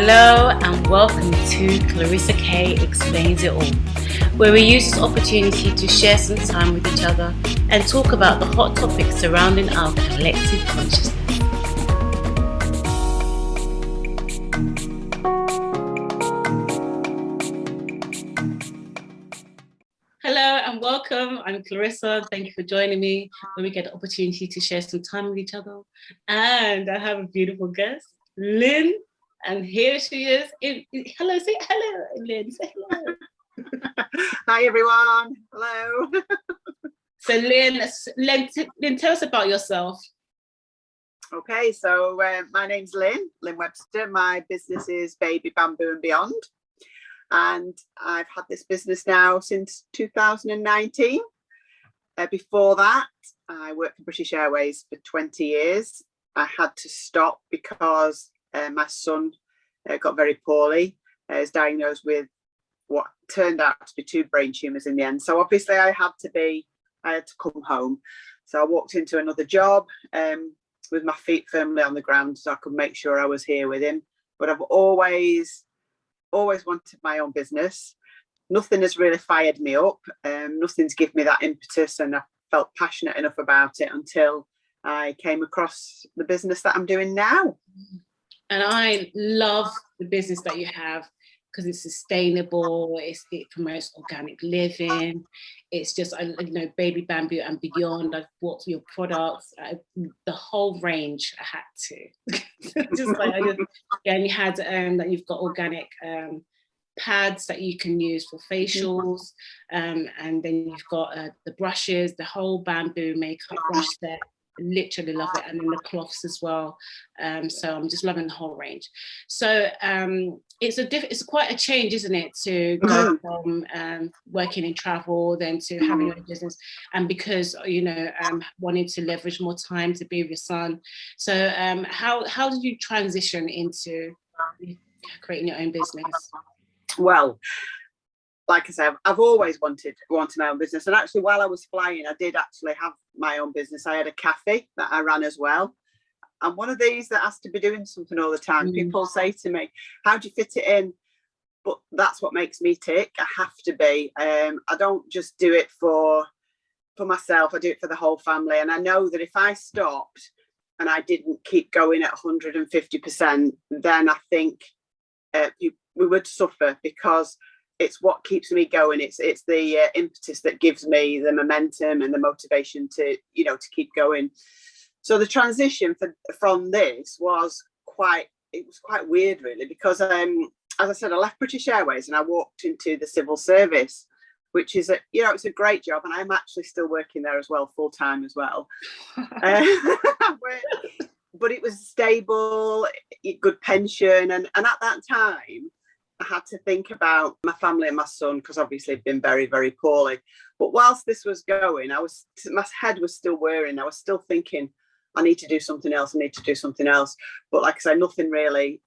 Hello and welcome to Clarissa K Explains It All, where we use this opportunity to share some time with each other and talk about the hot topics surrounding our collective consciousness. Hello and welcome. I'm Clarissa. Thank you for joining me when we get the opportunity to share some time with each other. And I have a beautiful guest, Lynne. And here she is. Hello, say hello, Lynne. Say hello. Hi, everyone. Hello. So, Lynne, tell us about yourself. Okay, so my name's Lynne Webster. My business is Baby Bamboo and Beyond. And I've had this business now since 2019. Before that, I worked for British Airways for 20 years. I had to stop because my son got very poorly. He was diagnosed with what turned out to be 2 brain tumours in the end. So obviously I had to come home. So I walked into another job with my feet firmly on the ground so I could make sure I was here with him. But I've always wanted my own business. Nothing has really fired me up. Nothing's given me that impetus, and I felt passionate enough about it until I came across the business that I'm doing now. And I love the business that you have because it's sustainable. It promotes organic living. It's just, Baby Bamboo and Beyond. I've bought your products, the whole range. I had to. And you had that you've got organic pads that you can use for facials, and then you've got the brushes, the whole bamboo makeup brush set. Literally love it, and then the cloths as well. So I'm just loving the whole range. So it's quite a change, isn't it, to go from working in travel then to having your own business, and because wanting to leverage more time to be with your son. So how did you transition into creating your own business? Well, like I said, I've always wanted my own business. And actually, while I was flying, I did actually have my own business. I had a cafe that I ran as well. I'm one of these that has to be doing something all the time. People say to me, how do you fit it in? But that's what makes me tick. I have to be. I don't just do it for myself. I do it for the whole family. And I know that if I stopped and I didn't keep going at 150%, then I think we would suffer, because it's what keeps me going. It's the impetus that gives me the momentum and the motivation to keep going. So the transition from this was quite weird, really, because as I said, I left British Airways and I walked into the civil service, which is it's a great job, and I'm actually still working there as well, full time as well. But it was stable, good pension, and at that time I had to think about my family and my son, because obviously I'd been very, very poorly. But whilst this was going, my head was still whirring. I was still thinking, I need to do something else. But like I say, nothing really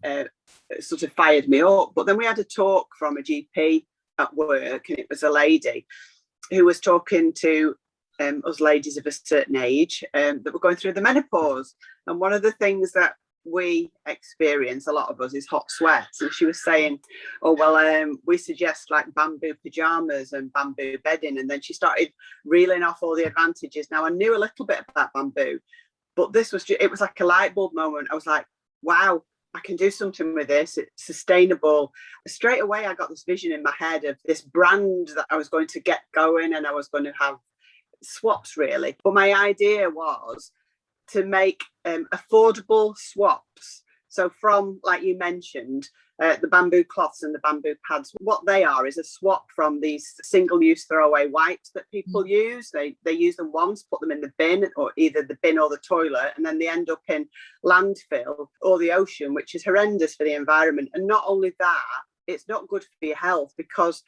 sort of fired me up. But then we had a talk from a GP at work, and it was a lady who was talking to us ladies of a certain age that were going through the menopause. And one of the things that we experience, a lot of us, is hot sweats. And she was saying, oh well, we suggest like bamboo pajamas and bamboo bedding. And then she started reeling off all the advantages. Now, I knew a little bit about bamboo, but it was like a light bulb moment. I was like, wow, I can do something with this. It's sustainable. Straight away I got this vision in my head of this brand that I was going to get going, and I was going to have swaps, really. But my idea was to make affordable swaps. So from, like you mentioned, the bamboo cloths and the bamboo pads, what they are is a swap from these single-use throwaway wipes that people use. They use them once, put them in the bin, or either the bin or the toilet, and then they end up in landfill or the ocean, which is horrendous for the environment. And not only that, it's not good for your health, because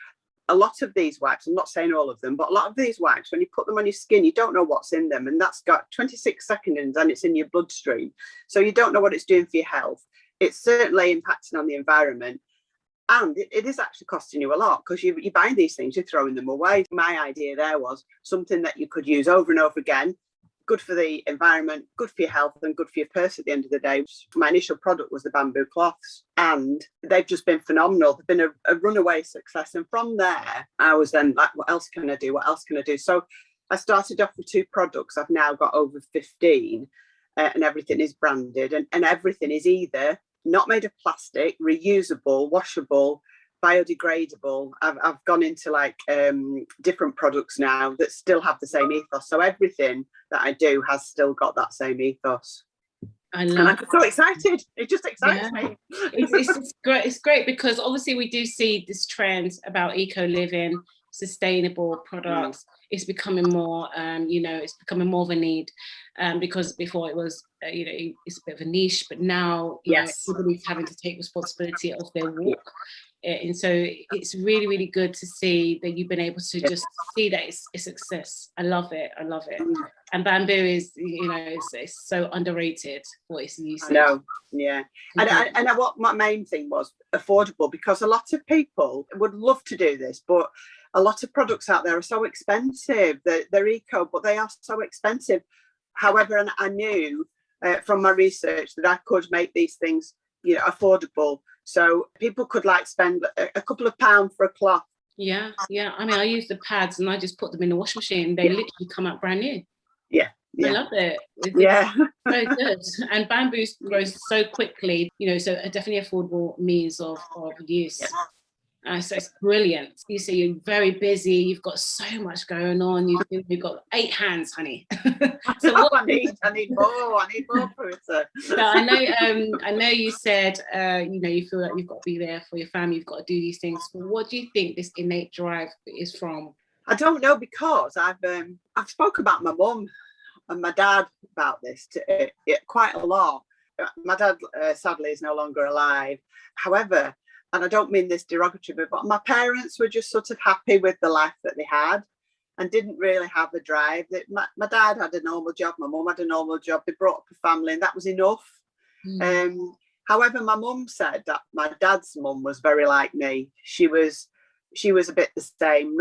a lot of these wipes, I'm not saying all of them, but a lot of these wipes, when you put them on your skin, you don't know what's in them, and that's got 26 seconds and it's in your bloodstream. So you don't know what it's doing for your health. It's certainly impacting on the environment, and it is actually costing you a lot, because you buy these things, you're throwing them away. My idea there was something that you could use over and over again, good for the environment, good for your health, and good for your purse at the end of the day. My initial product was the bamboo cloths, and they've just been phenomenal. They've been a runaway success. And from there, I was then like, what else can I do? What else can I do? So I started off with 2 products. I've now got over 15, and everything is branded, and everything is either not made of plastic, reusable, washable, biodegradable. I've gone into like different products now that still have the same ethos. So everything that I do has still got that same ethos. And I'm so excited. It just excites me. It's great. It's great because obviously we do see this trend about eco living, sustainable products. It's becoming more, it's becoming more of a need, because before it was, it's a bit of a niche, but now everybody's having to take responsibility of their walk. And so it's really, really good to see that you've been able to just see that it's a success. I love it. I love it. And bamboo is, it's so underrated for its usage. I know, yeah. And what my main thing was affordable, because a lot of people would love to do this, but a lot of products out there are so expensive. They're eco, but they are so expensive. However, and I knew from my research that I could make these things, affordable. So people could like spend a couple of pounds for a cloth. Yeah. I mean, I use the pads and I just put them in the washing machine. They literally come out brand new. Yeah. I love it. It's so good. And bamboo grows so quickly, so a definitely affordable means of use. Yeah. So it's brilliant. You say you're very busy. You've got so much going on. You've got 8 hands, honey. So I need more. I need more for it. So I know you said, you feel like you've got to be there for your family. You've got to do these things. But what do you think this innate drive is from? I don't know, because I've spoke about my mum and my dad about this quite a lot. My dad sadly is no longer alive. However, and I don't mean this derogatively, but my parents were just sort of happy with the life that they had and didn't really have the drive. My dad had a normal job, my mum had a normal job, they brought up a family, and that was enough. However, my mum said that my dad's mum was very like me. She was a bit the same.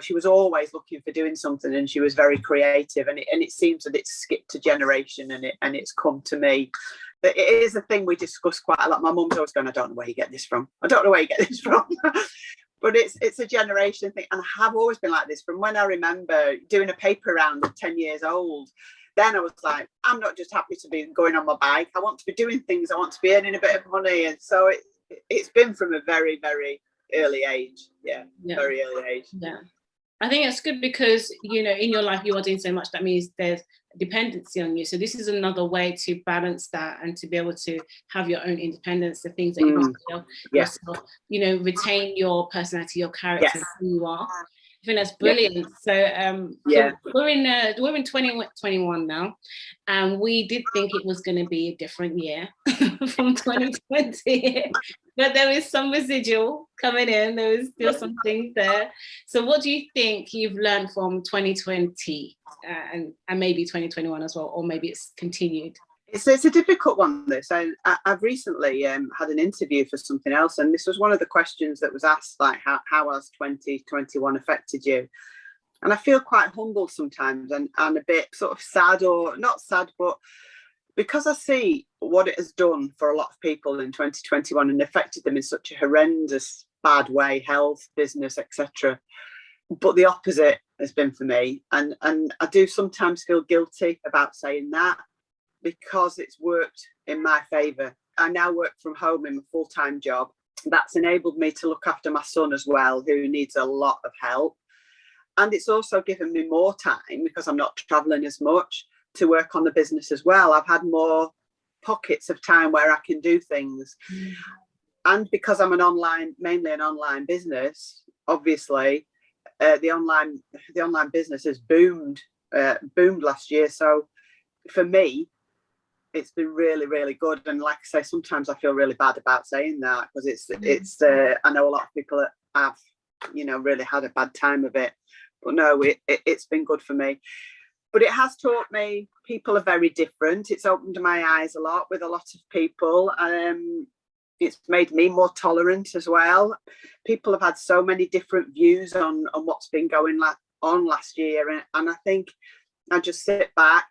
She was always looking for doing something, and she was very creative, and it seems that it's skipped a generation and it's come to me. It is a thing we discuss quite a lot. My mum's always going, I don't know where you get this from. I don't know where you get this from. But it's a generation thing. And I have always been like this from when I remember doing a paper round at 10 years old. Then I was like, I'm not just happy to be going on my bike. I want to be doing things. I want to be earning a bit of money. And so it's been from a very, very early age. Yeah. Very early age. Yeah. I think it's good because, in your life, you are doing so much. That means there's dependency on you. So this is another way to balance that and to be able to have your own independence, the things that you want to yourself, retain your personality, your character, who you are. I think that's brilliant. So, so we're in 2021 now, and we did think it was going to be a different year from 2020, but there is some residual coming in. There is still some things there. So, what do you think you've learned from 2020 and maybe 2021 as well, or maybe it's continued? It's a difficult one, this. I've recently had an interview for something else, and this was one of the questions that was asked, like, how has 2021 affected you? And I feel quite humbled sometimes and a bit sort of sad, or not sad, but because I see what it has done for a lot of people in 2021 and affected them in such a horrendous, bad way, health, business, etc. But the opposite has been for me. And I do sometimes feel guilty about saying that, because it's worked in my favour. I now work from home in a full-time job. That's enabled me to look after my son as well, who needs a lot of help. And it's also given me more time, because I'm not travelling as much, to work on the business as well. I've had more pockets of time where I can do things. And because I'm mainly an online business, obviously, the online business has boomed last year. So for me, it's been really, really good. And like I say, sometimes I feel really bad about saying that, because it's I know a lot of people that have, really had a bad time of it. But no, it's been good for me. But it has taught me people are very different. It's opened my eyes a lot with a lot of people. It's made me more tolerant as well. People have had so many different views on what's been going on last year. And I think I just sit back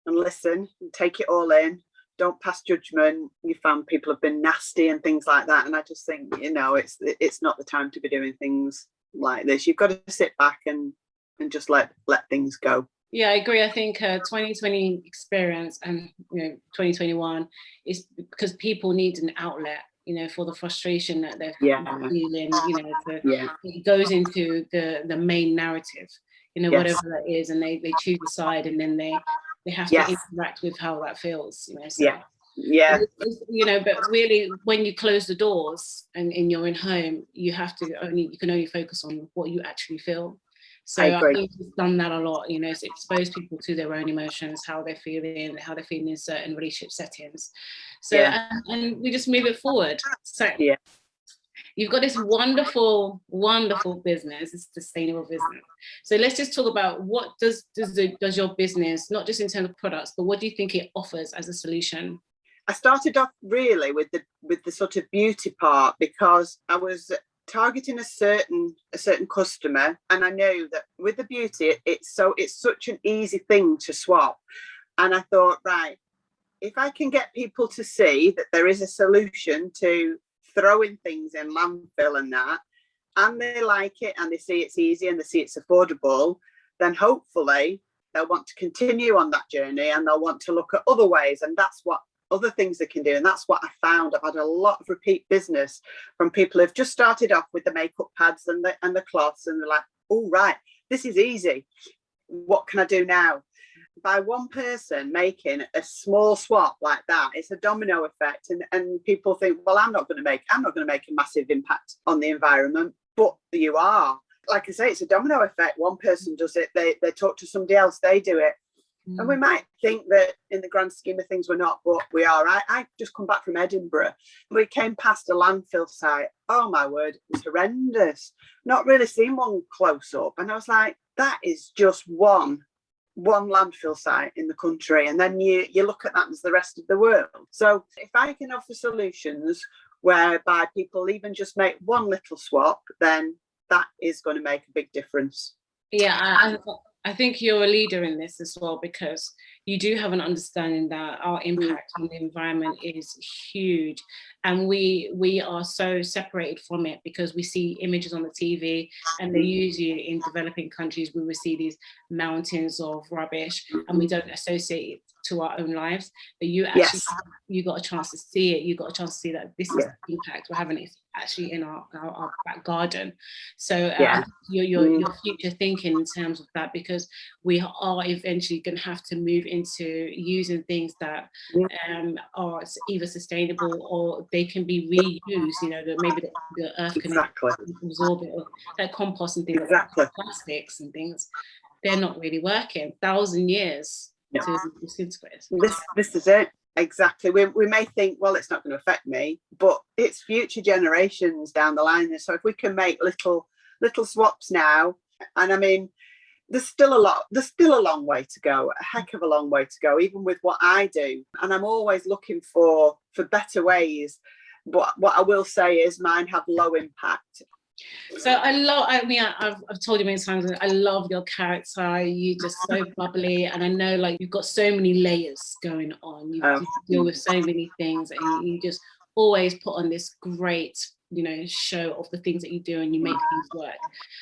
and listen and take it all in. Don't pass judgment. You found people have been nasty and things like that. And I just think, it's not the time to be doing things like this. You've got to sit back and just let things go. Yeah, I agree. I think 2020 experience and 2021 is because people need an outlet, for the frustration that they're feeling. It goes into the main narrative, whatever that is, and they choose a side, and then they have to interact with how that feels. But really, when you close the doors and in your own home, you can only focus on what you actually feel. So I think we've done that a lot, to expose people to their own emotions, how they're feeling in certain relationship settings. So, and we just move it forward. So you've got this wonderful, wonderful business, it's a sustainable business. So let's just talk about what does your business, not just in terms of products, but what do you think it offers as a solution? I started off really with the sort of beauty part, because I was targeting a certain customer, and I know that with the beauty it's such an easy thing to swap, and I thought, right, if I can get people to see that there is a solution to throwing things in landfill and that, and they like it and they see it's easy and they see it's affordable, then hopefully they'll want to continue on that journey and they'll want to look at other ways, and that's what other things they can do. And that's what I found. I've had a lot of repeat business from people who've just started off with the makeup pads and the cloths, and they're like, oh right, this is easy, what can I do now? By one person making a small swap like that, it's a domino effect, and people think, well, I'm not going to make a massive impact on the environment, but you are. Like I say, it's a domino effect. One person does it, they talk to somebody else, they do it. And we might think that in the grand scheme of things we're not, but we are. I just come back from Edinburgh. We came past a landfill site. Oh my word, it was horrendous. Not really seen one close up. And I was like, that is just one landfill site in the country. And then you look at that as the rest of the world. So if I can offer solutions whereby people even just make one little swap, then that is going to make a big difference. Yeah, I think you're a leader in this as well, because you do have an understanding that our impact on the environment is huge, and we are so separated from it because we see images on the TV, and they usually in developing countries we will see these mountains of rubbish and we don't associate it to our own lives. But you actually you got a chance to see it. You got a chance to see that this is the impact we're having. It's actually in our back garden. So your future thinking in terms of that, because we are eventually going to have to move into using things that are either sustainable or they can be reused. That maybe the earth can absorb it, or that compost and things like that, plastics and things. They're not really working. 1,000 years to disintegrate. This is it. Exactly. We may think, well, it's not going to affect me, but it's future generations down the line. So if we can make little swaps now, and I mean, there's still a long way to go, a heck of a long way to go, even with what I do. And I'm always looking for better ways. But what I will say is mine have low impact. So I've told you many times, I love your character. You're just so bubbly, and I know like you've got so many layers going on. You deal with so many things, and you just always put on this great, show of the things that you do, and you make things work.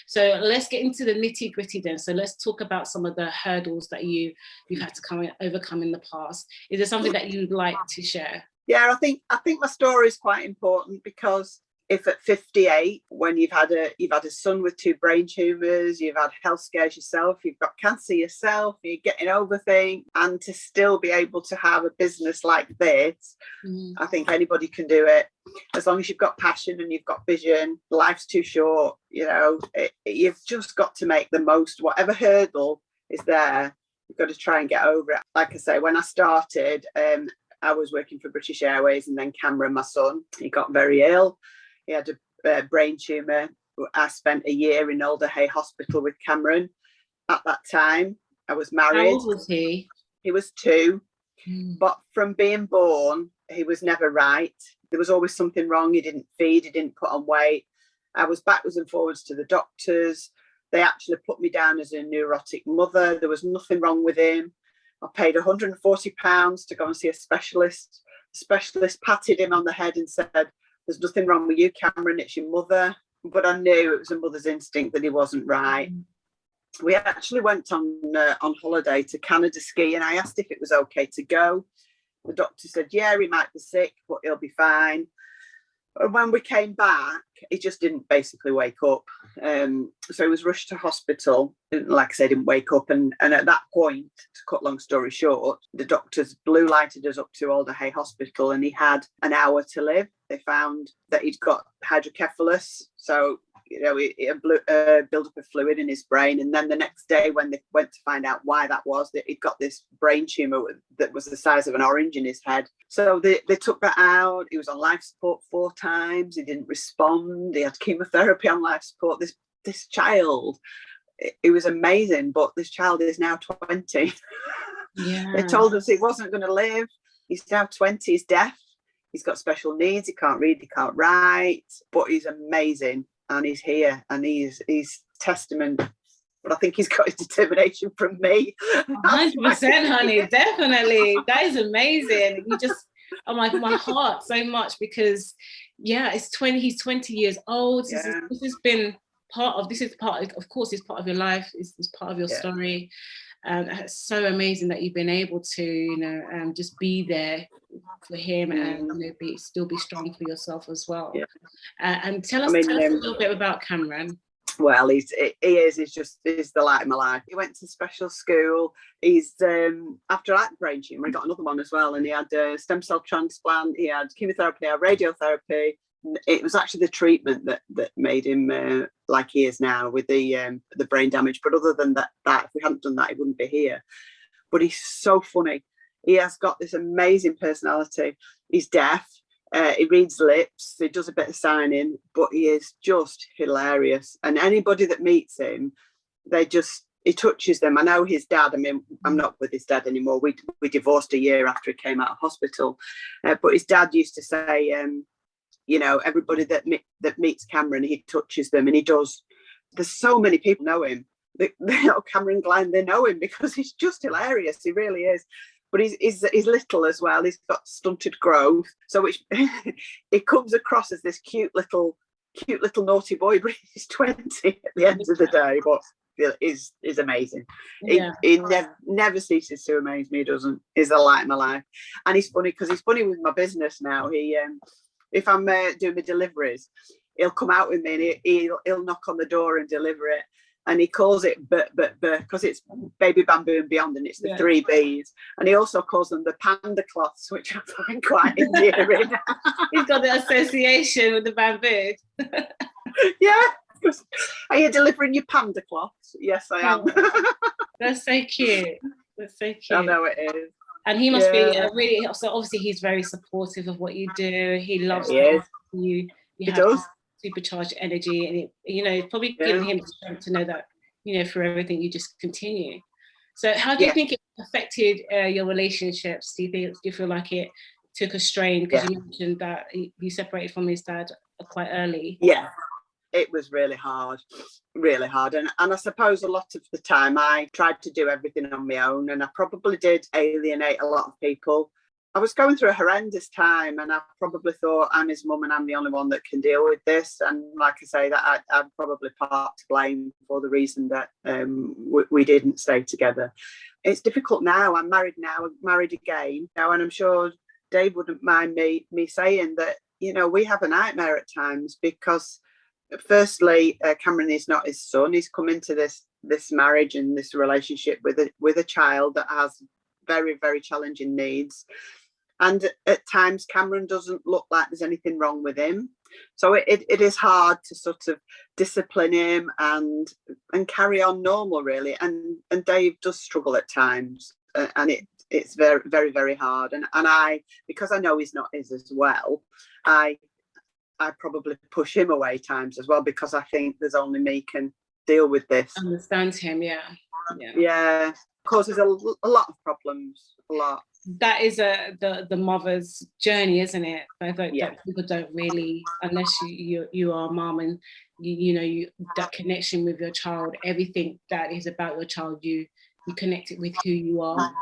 So let's get into the nitty gritty then. So let's talk about some of the hurdles that you've had to overcome in the past. Is there something that you'd like to share? Yeah, I think my story is quite important, because if at 58, when you've had a son with 2 brain tumours, you've had health scares yourself, you've got cancer yourself, you're getting over things, and to still be able to have a business like this, I think anybody can do it. As long as you've got passion and you've got vision, life's too short, you've just got to make the most. Whatever hurdle is there, you've got to try and get over it. Like I say, when I started, I was working for British Airways, and then Cameron, my son, he got very ill. He had a brain tumour. I spent a year in Alder Hey Hospital with Cameron. At that time, I was married. How old was he? He was 2. But from being born, he was never right. There was always something wrong. He didn't feed. He didn't put on weight. I was backwards and forwards to the doctors. They actually put me down as a neurotic mother. There was nothing wrong with him. I paid £140 to go and see a specialist. The specialist patted him on the head and said, "There's nothing wrong with you, Cameron, it's your mother." But I knew it was a mother's instinct that he wasn't right. We actually went on holiday to Canada ski, and I asked if it was okay to go. The doctor said, yeah, he might be sick, but he'll be fine. And when we came back, he just didn't basically wake up. So he was rushed to hospital. Like I said, didn't wake up. And at that point, to cut long story short, the doctors blue lighted us up to Alder-Hey Hospital, and he had an hour to live. They found that he'd got hydrocephalus. So, you know, it built up a fluid in his brain. And then the next day, when they went to find out why that was, that he'd got this brain tumour that was the size of an orange in his head. So they took that out. He was on life support 4 times. He didn't respond. He had chemotherapy on life support. This child, it was amazing. But this child is now 20. Yeah. They told us he wasn't going to live. He's now 20. He's deaf. He's got special needs. He can't read. He can't write. But he's amazing. And he's here, and he's testament. But I think he's got his determination from me. 100%, honey, definitely. That is amazing. You just, oh my heart so much, because he's 20 years old. This has been part of course, it's part of your life, it's part of your story. It's so amazing that you've been able to, just be there for him, and still be strong for yourself as well. And tell us a little bit about Cameron. Well, he's the light of my life. He went to special school. He's after that brain tumour, he got another one as well, and he had a stem cell transplant. He had chemotherapy, he had radiotherapy. It was actually the treatment that made him like he is now, with the brain damage. But other than that, if we hadn't done that, he wouldn't be here. But he's so funny. He has got this amazing personality. He's deaf. He reads lips. He does a bit of signing, but he is just hilarious. And anybody that meets him, he touches them. I know his dad. I mean, I'm not with his dad anymore. We divorced a year after he came out of hospital. But his dad used to say, everybody that meets Cameron, he touches them, and he does. There's so many people know him. They know Cameron Glenn. They know him because he's just hilarious. He really is. But he's little as well. He's got stunted growth, so it comes across as this cute little naughty boy. But he's 20 at the end of the day. But is amazing. Yeah. He never ceases to amaze me. He doesn't. He's the light of my life, and he's funny because he's funny with my business now. He if I'm doing my deliveries, he'll come out with me and he'll knock on the door and deliver it. And he calls it because it's baby bamboo and beyond, and it's the 3 Bs. And he also calls them the panda cloths, which I find quite endearing. He's got the association with the bamboo. Yeah. Are you delivering your panda cloths? Yes, I am. That's so cute. That's so cute. I know it is. And he must be really, so obviously he's very supportive of what you do. He loves you. He does. Supercharged energy, and it's probably giving him the strength to know that through everything you just continue. So how do you think it affected your relationships? Do you feel like it took a strain, because you mentioned that you separated from his dad quite early? It was really hard, and I suppose a lot of the time I tried to do everything on my own, and I probably did alienate a lot of people. I was going through a horrendous time, and I probably thought, I'm his mum and I'm the only one that can deal with this. And like I say, that I'm probably part to blame for the reason that we didn't stay together. It's difficult now. I'm married now, I'm married again now, and I'm sure Dave wouldn't mind me saying that, we have a nightmare at times, because firstly, Cameron is not his son. He's come into this marriage and this relationship with a child that has very, very challenging needs. And at times Cameron doesn't look like there's anything wrong with him. So it is hard to sort of discipline him and carry on normal, really. And Dave does struggle at times, and it's very, very, very hard. And I, because I know he's not his as well, I probably push him away times as well, because I think there's only me can deal with this. Understand him, yeah. Causes a lot of problems, a lot. that is the mother's journey, isn't it? I think Yeah. that people don't really, unless you are a mom and you that connection with your child, everything that is about your child, you connect it with who you are.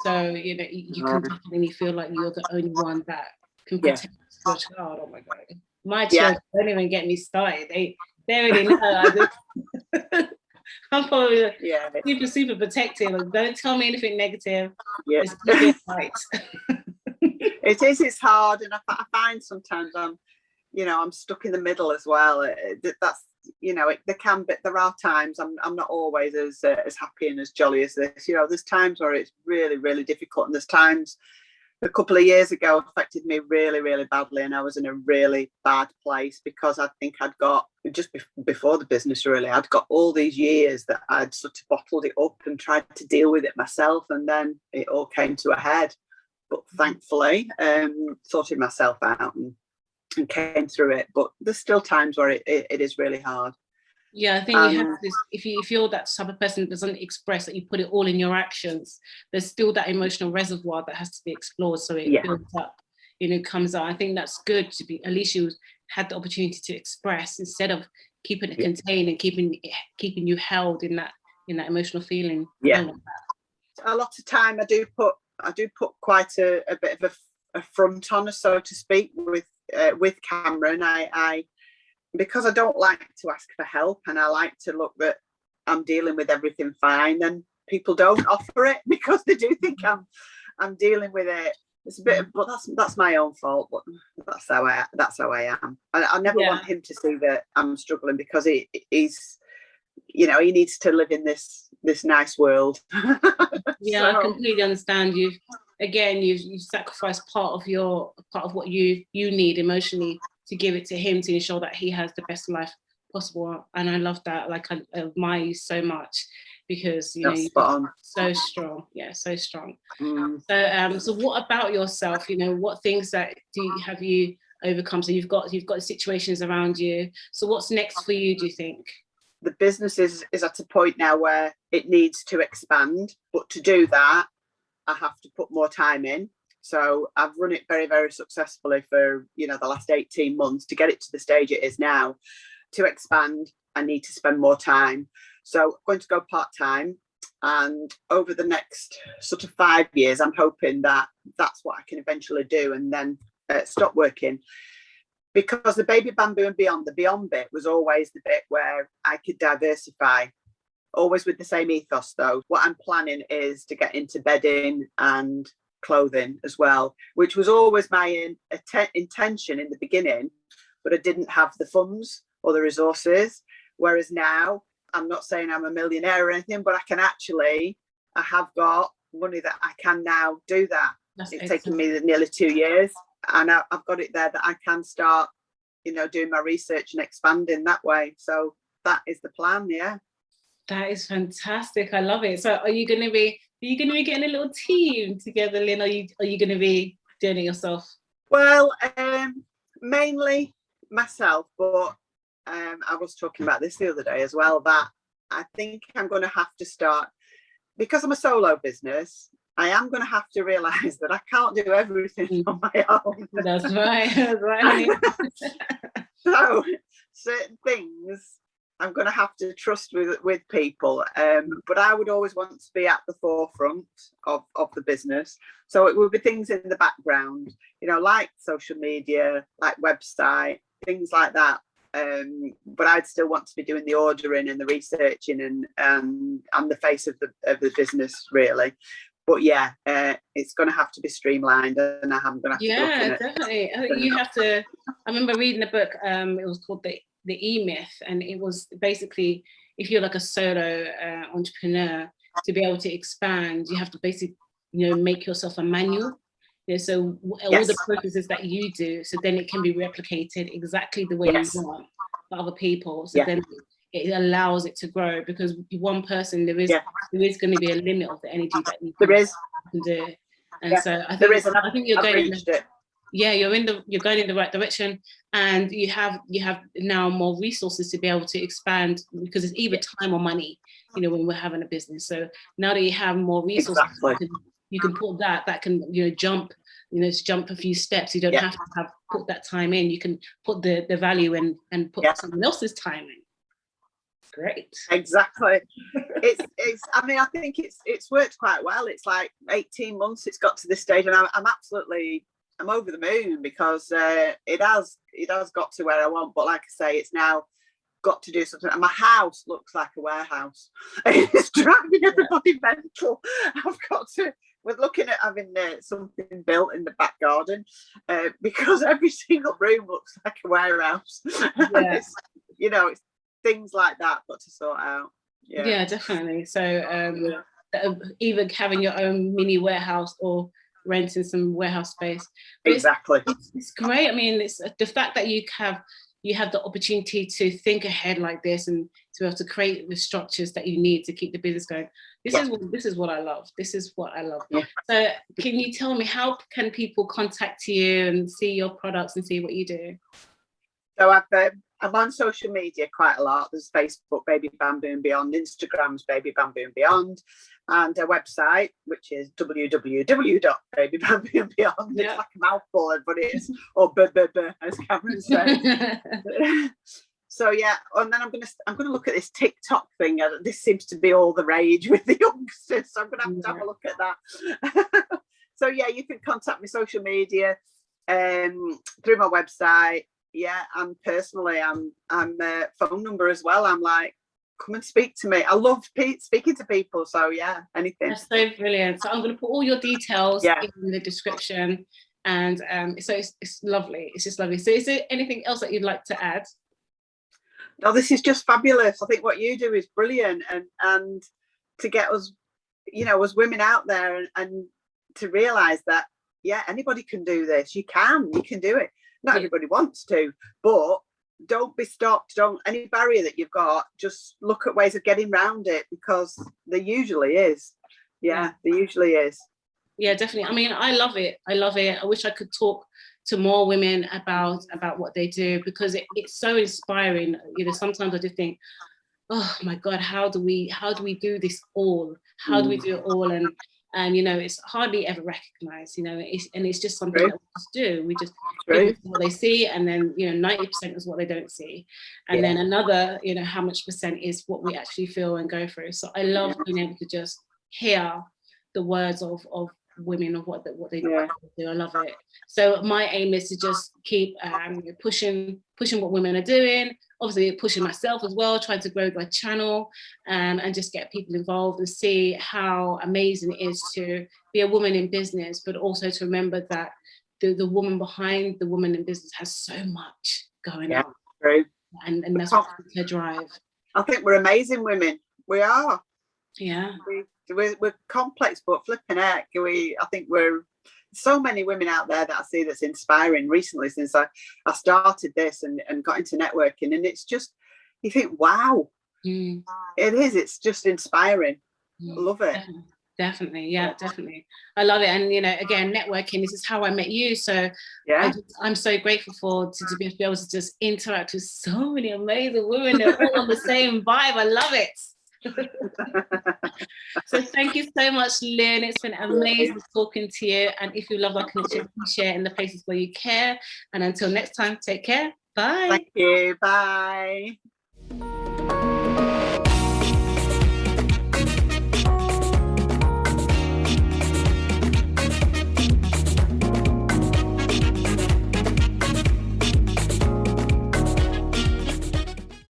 So you can definitely feel like you're the only one that can protect your child. Oh my God, my children don't even get me started. They already know. I'm probably super protective. Like, don't tell me anything negative. It's right. It's hard, and I find sometimes I'm stuck in the middle as well. That's there are times I'm not always as happy and as jolly as this. There's times where it's really, really difficult, and there's times a couple of years ago affected me really, really badly, and I was in a really bad place because I think I'd got, just before the business really, I'd got all these years that I'd sort of bottled it up and tried to deal with it myself, and then it all came to a head. But thankfully, sorted myself out and came through it. But there's still times where it is really hard. Yeah, I think you have to, if you're that type of person that doesn't express, that you put it all in your actions, there's still that emotional reservoir that has to be explored, so it builds up, comes out. I think that's good to be, at least you had the opportunity to express instead of keeping it contained and keeping you held in that emotional feeling. Yeah. A lot of time I do put quite a bit of a front on, so to speak, with Cameron. I because I don't like to ask for help, and I like to look that I'm dealing with everything fine, and people don't offer it because they do think I'm dealing with it. It's a bit, but that's my own fault. But that's how I am. I never want him to see that I'm struggling, because he's, he needs to live in this nice world. Yeah, so I completely understand. You've sacrificed part of what you need emotionally to give it to him, to ensure that he has the best life possible. And I love that. Like, I admire you so much, because you're so strong. Yeah, so strong. So what about yourself? What things that have you overcome? So you've got situations around you. So what's next for you, do you think? The business is at a point now where it needs to expand, but to do that, I have to put more time in. So I've run it very, very successfully for, the last 18 months. To get it to the stage it is now, to expand, I need to spend more time. So I'm going to go part-time, and over the next sort of 5 years, I'm hoping that that's what I can eventually do, and then stop working. Because the baby bamboo and beyond, the beyond bit was always the bit where I could diversify, always with the same ethos though. What I'm planning is to get into bedding and clothing as well, which was always my intention in the beginning, but I didn't have the funds or the resources. Whereas now, I'm not saying I'm a millionaire or anything, but I have got money that I can now do that. It's taken me nearly 2 years, and I've got it there that I can start, doing my research and expanding that way. So that is the plan. Yeah. That is fantastic. I love it. So are you going to be getting a little team together, Lynne? Or are you going to be doing it yourself? Well, mainly myself, but I was talking about this the other day as well, that I think I'm going to have to start, because I'm a solo business, I am going to have to realise that I can't do everything on my own. That's right. That's right. So certain things I'm going to have to trust with people. But I would always want to be at the forefront of the business. So it will be things in the background, like social media, like website, things like that. But I'd still want to be doing the ordering and the researching, and I'm the face of the business, really. But yeah, it's going to have to be streamlined, and I'm going to have to look at it. Definitely. I think you have to. I remember reading a book. It was called the E-Myth, and it was basically, if you're like a solo entrepreneur, to be able to expand, you have to basically, make yourself a manual. So all the processes that you do, so then it can be replicated exactly the way you want for other people. So then it allows it to grow, because one person, there is going to be a limit of the energy that you can do. And so I think you're going. You're going in the right direction, and you have now more resources to be able to expand, because it's either time or money, when we're having a business. So now that you have more resources, you can put that can, you know, jump a few steps. You don't have to put that time in. You can put the value in and put someone else's time in. Great. Exactly. It's I mean, I think it's worked quite well. It's like 18 months it's got to this stage, and I'm over the moon, because it has got to where I want. But like I say, it's now got to do something, and my house looks like a warehouse. It's driving everybody mental. We're looking at having something built in the back garden, because every single room looks like a warehouse. It's, you know, it's things like that got to sort out. Yeah, definitely. So either having your own mini warehouse or renting some warehouse space. But exactly. It's great. I mean, it's the fact that you have the opportunity to think ahead like this, and to be able to create the structures that you need to keep the business going. This is what I love. This is what I love. Yeah. So can you tell me, how can people contact you and see your products and see what you do? So I'm on social media quite a lot. There's Facebook, Baby Bamboo and Beyond, Instagram's Baby Bamboo and Beyond, and a website, which is www.babybambooandbeyond. It's like a mouthful, but it is, or as Cameron said. So yeah, and then I'm gonna look at this TikTok thing. This seems to be all the rage with the youngsters, so I'm gonna have a look at that. So yeah, you can contact me social media, through my website. Yeah, and personally, I'm phone number as well. I'm like, come and speak to me. I love speaking to people. So yeah, anything. That's so brilliant. So I'm going to put all your details in the description, and so it's lovely. It's just lovely. So is there anything else that you'd like to add? No, this is just fabulous. I think what you do is brilliant, and to get us, you know, as women out there, and to realise that anybody can do this. You can do it. Not everybody wants to, but don't be stopped. Any barrier that you've got, just look at ways of getting around it, because there usually is. There usually is. Yeah, definitely. I mean, I love it. I wish I could talk to more women about what they do, because it's so inspiring. You know, sometimes I just think, oh my God, how do we do this all? How do we do it all? And you know, it's hardly ever recognized, you know, it's just something that we just do. We just give what they see, and then, you know, 90% is what they don't see. And then another, you know, how much percent is what we actually feel and go through. So I love being able to just hear the words of women, of what they do. I love it. So my aim is to just keep pushing what women are doing, obviously pushing myself as well, trying to grow my channel, and just get people involved and see how amazing it is to be a woman in business, but also to remember that the woman behind the woman in business has so much going on. True. And that's what her drive. I think we're amazing women. We are. Yeah. We're complex, but flipping heck, I think we're so many women out there that I see that's inspiring recently, since I started this and got into networking, and it's just, you think, wow, it is. It's just inspiring. I love it. Definitely, yeah, definitely. I love it. And you know, again, networking, this is how I met you. So I'm so grateful to be able to just interact with so many amazing women. They're all on the same vibe. I love it. So thank you so much, Lynne. It's been amazing talking to you. And if you love our connection, please share in the places where you care. And until next time, take care. Bye. Thank you. Bye.